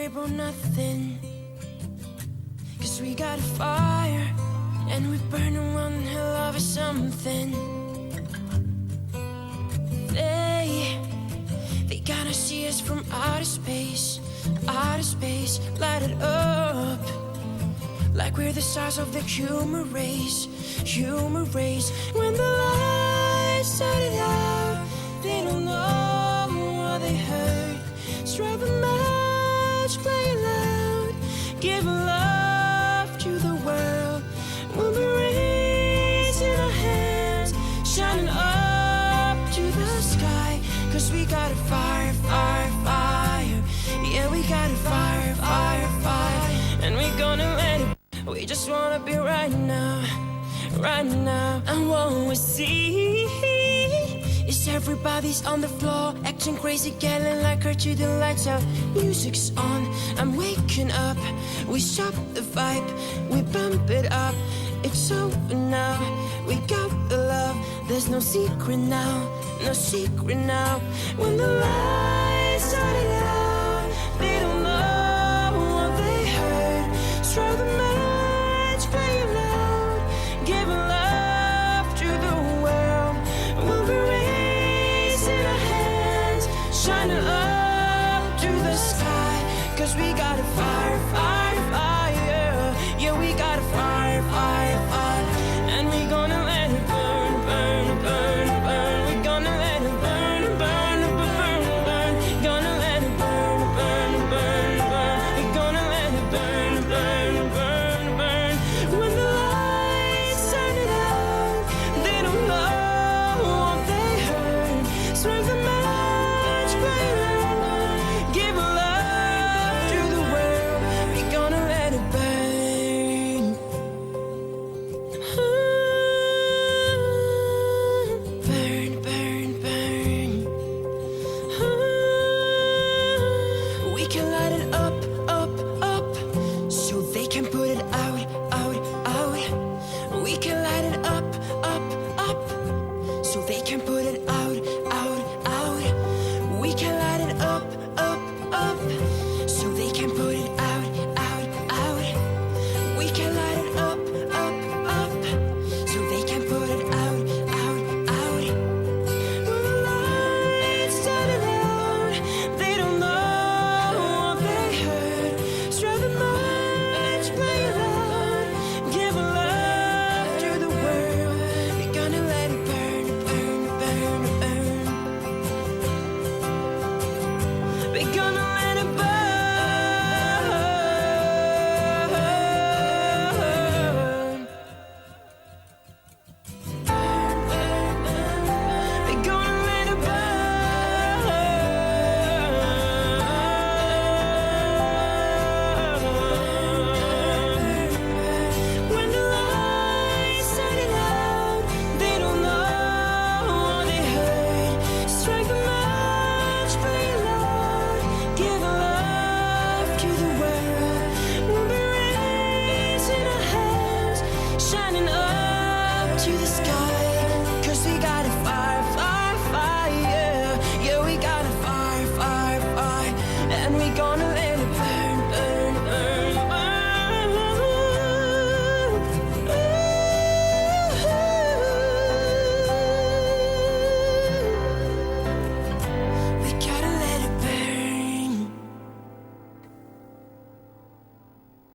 about nothing, 'cause we got a fire and we burn around hell over something. They gotta see us from outer space, light it up like we're the size of the human race. When the lights started out, they don't know what they heard. Strike a match, play it loud, give love to the world. We'll be raising our hands, shining up to the sky, 'cause we got a fire, fire, fire. Yeah, we got a fire, fire, fire, and we're gonna let it. We just wanna be right now, right now. And what we see is everybody's on the floor, acting crazy, getting like her to the lights out. Music's on, I'm waking up. We stop the vibe, we bump it up. It's over now, we got the love. There's no secret now, no secret now. When the lights started out,